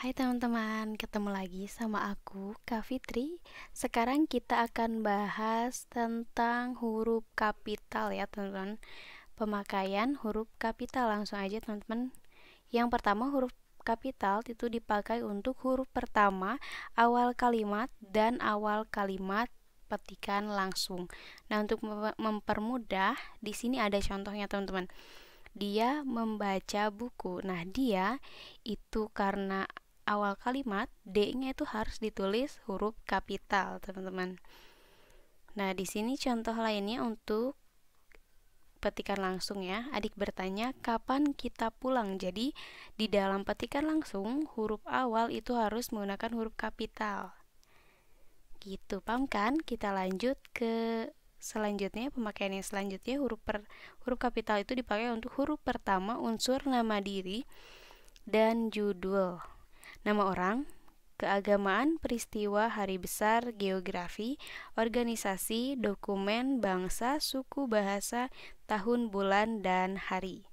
Hai teman-teman, ketemu lagi sama aku, Kak Fitri. Sekarang kita akan bahas tentang huruf kapital ya teman-teman. Pemakaian huruf kapital, langsung aja teman-teman. Yang pertama, huruf kapital itu dipakai untuk huruf pertama, awal kalimat, dan awal kalimat petikan langsung. Nah, untuk mempermudah, di sini ada contohnya teman-teman. Dia membaca buku. Nah, dia itu karena awal kalimat D-nya itu harus ditulis huruf kapital, teman-teman. Nah, di sini contoh lainnya untuk petikan langsung ya. Adik bertanya, kapan kita pulang? Jadi, di dalam petikan langsung, huruf awal itu harus menggunakan huruf kapital. Gitu, paham kan? Kita lanjut ke selanjutnya, pemakaian yang selanjutnya, huruf kapital itu dipakai untuk huruf pertama, unsur nama diri, dan judul. Nama orang, keagamaan, peristiwa, hari besar, geografi, organisasi, dokumen, bangsa, suku, bahasa, tahun, bulan, dan hari.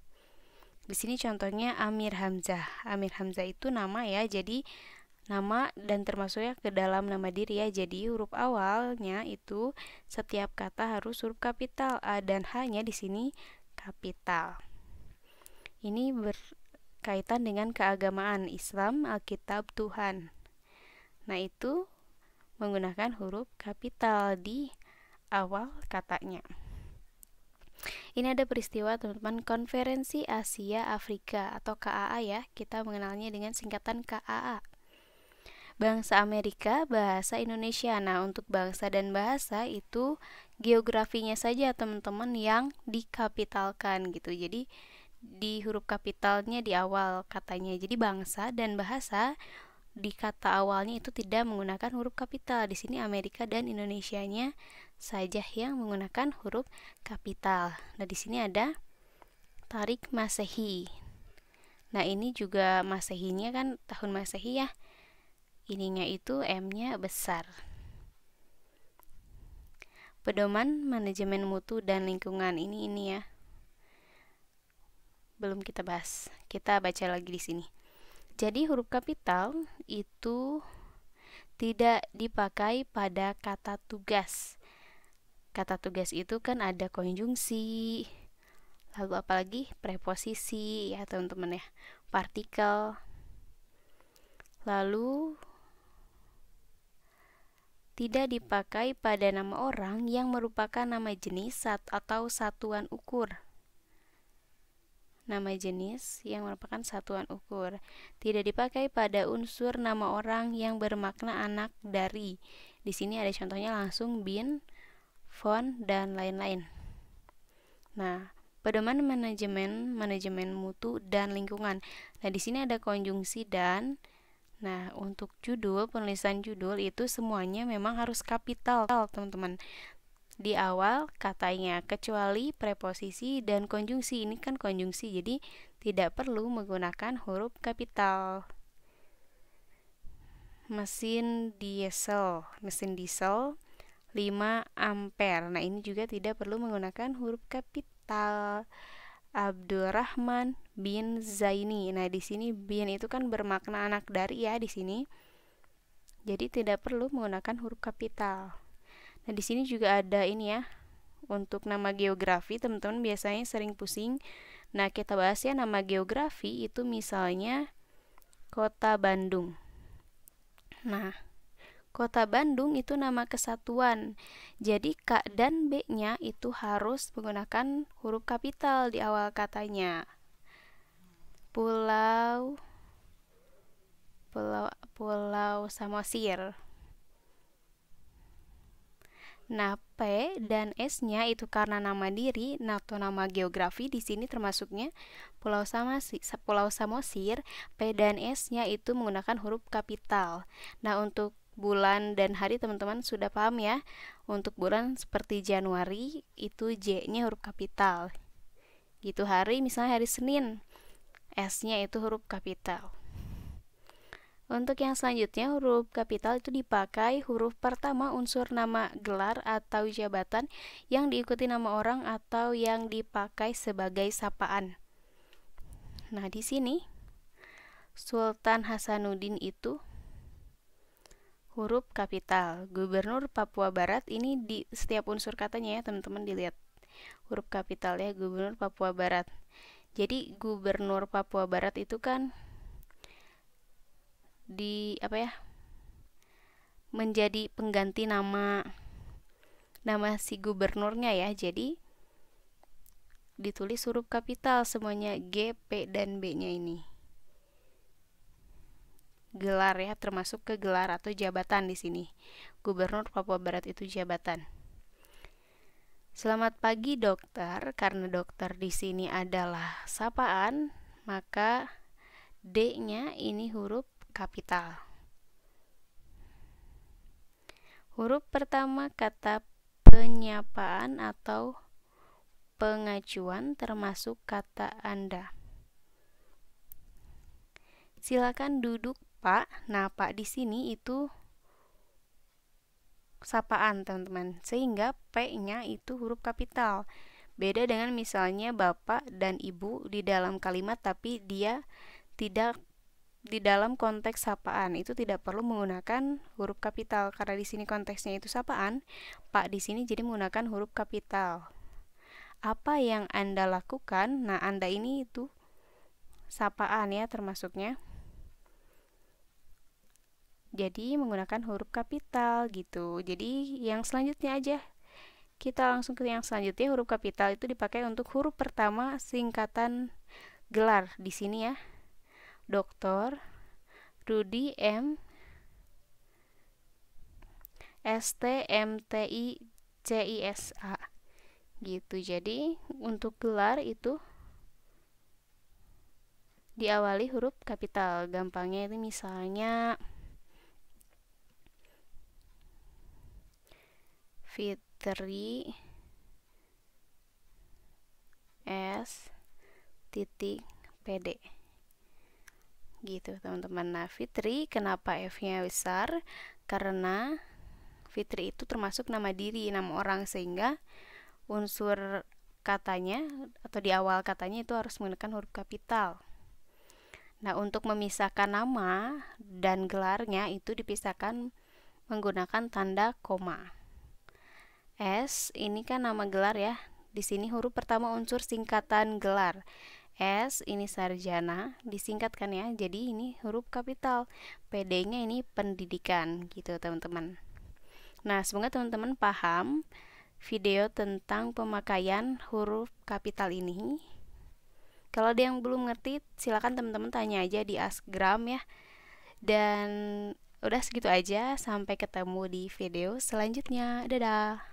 Di sini contohnya Amir Hamzah. Amir Hamzah itu nama ya, jadi nama dan termasuknya ke dalam nama diri ya. Jadi huruf awalnya itu setiap kata harus huruf kapital. A dan H-nya di sini kapital. Ini berkaitan dengan keagamaan Islam, Alkitab, Tuhan. Nah, itu menggunakan huruf kapital di awal katanya. Ini ada peristiwa teman-teman, Konferensi Asia Afrika atau KAA ya. Kita mengenalnya dengan singkatan KAA. Bangsa Amerika, bahasa Indonesia. Nah, untuk bangsa dan bahasa itu geografinya saja teman-teman yang dikapitalkan gitu. Jadi di huruf kapitalnya di awal katanya. Jadi bangsa dan bahasa di kata awalnya itu tidak menggunakan huruf kapital. Di sini Amerika dan Indonesianya saja yang menggunakan huruf kapital. Nah, di sini ada Tarik Masehi. Nah, ini juga Masehinya kan tahun Masehi ya. Ininya itu M-nya besar. Pedoman manajemen mutu dan lingkungan ini ya. Belum kita bahas. Kita baca lagi di sini. Jadi huruf kapital itu tidak dipakai pada kata tugas. Kata tugas itu kan ada konjungsi, lalu apalagi preposisi ya teman-teman ya, partikel. Lalu tidak dipakai pada nama orang yang merupakan nama jenis atau satuan ukur. Nama jenis yang merupakan satuan ukur. Tidak dipakai pada unsur nama orang yang bermakna anak dari. Di sini ada contohnya langsung bin, font, dan lain-lain. Nah, pedoman manajemen mutu dan lingkungan. Nah, di sini ada konjungsi dan. Nah, untuk judul, penulisan judul itu semuanya memang harus kapital, teman-teman. Di awal katanya, kecuali preposisi dan konjungsi. Ini kan konjungsi, jadi tidak perlu menggunakan huruf kapital. Mesin diesel 5 ampere. Nah, ini juga tidak perlu menggunakan huruf kapital. Abdurrahman bin Zaini. Nah, di sini bin itu kan bermakna anak dari ya di sini. Jadi tidak perlu menggunakan huruf kapital. Nah, di sini juga ada ini ya. Untuk nama geografi, teman-teman biasanya sering pusing. Nah, kita bahas ya nama geografi itu misalnya Kota Bandung. Nah, Kota Bandung itu nama kesatuan. Jadi K dan B-nya itu harus menggunakan huruf kapital di awal katanya. Pulau Samosir. Nah, P dan S-nya itu karena nama diri atau nama geografi, di sini termasuknya Pulau Samosir, P dan S-nya itu menggunakan huruf kapital. Nah, untuk bulan dan hari teman-teman sudah paham ya. Untuk bulan seperti Januari itu J-nya huruf kapital. Gitu, hari misalnya hari Senin, S-nya itu huruf kapital. Untuk yang selanjutnya, huruf kapital itu dipakai huruf pertama unsur nama gelar atau jabatan yang diikuti nama orang atau yang dipakai sebagai sapaan. Nah, di sini Sultan Hasanuddin itu huruf kapital. Gubernur Papua Barat ini di setiap unsur katanya ya teman-teman, dilihat huruf kapital ya, Gubernur Papua Barat. Jadi Gubernur Papua Barat itu kan di apa ya, menjadi pengganti nama si gubernurnya ya. Jadi ditulis huruf kapital semuanya, G, P, dan B-nya ini. Gelar ya, termasuk ke gelar atau jabatan di sini. Gubernur Papua Barat itu jabatan. Selamat pagi dokter, karena dokter di sini adalah sapaan, maka D-nya ini huruf kapital. Huruf pertama kata penyapaan atau pengacuan termasuk kata Anda. Silakan duduk, Pak. Nah, Pak di sini itu sapaan, teman-teman. Sehingga P-nya itu huruf kapital. Beda dengan misalnya Bapak dan Ibu di dalam kalimat, tapi dia tidak di dalam konteks sapaan, itu tidak perlu menggunakan huruf kapital karena di sini konteksnya itu sapaan. Pak di sini jadi menggunakan huruf kapital. Apa yang Anda lakukan? Nah, Anda ini itu sapaan ya termasuknya. Jadi menggunakan huruf kapital gitu. Jadi yang selanjutnya aja. Kita langsung ke yang selanjutnya. Huruf kapital itu dipakai untuk huruf pertama singkatan gelar di sini ya. Dr. Rudi M. STMTICISA gitu. Jadi untuk gelar itu diawali huruf kapital. Gampangnya itu misalnya Fitri S titik PD gitu teman-teman. Nah, Fitri kenapa F-nya besar? Karena Fitri itu termasuk nama diri, nama orang, sehingga unsur katanya atau di awal katanya itu harus menggunakan huruf kapital. Nah, untuk memisahkan nama dan gelarnya itu dipisahkan menggunakan tanda koma. S ini kan nama gelar ya. Di sini huruf pertama unsur singkatan gelar. S ini sarjana, disingkatkan ya. Jadi ini huruf kapital. PD-nya ini pendidikan gitu teman-teman. Nah, semoga teman-teman paham video tentang pemakaian huruf kapital ini. Kalau ada yang belum ngerti, silakan teman-teman tanya aja di Askgram ya. Dan udah segitu aja, sampai ketemu di video selanjutnya. Dadah.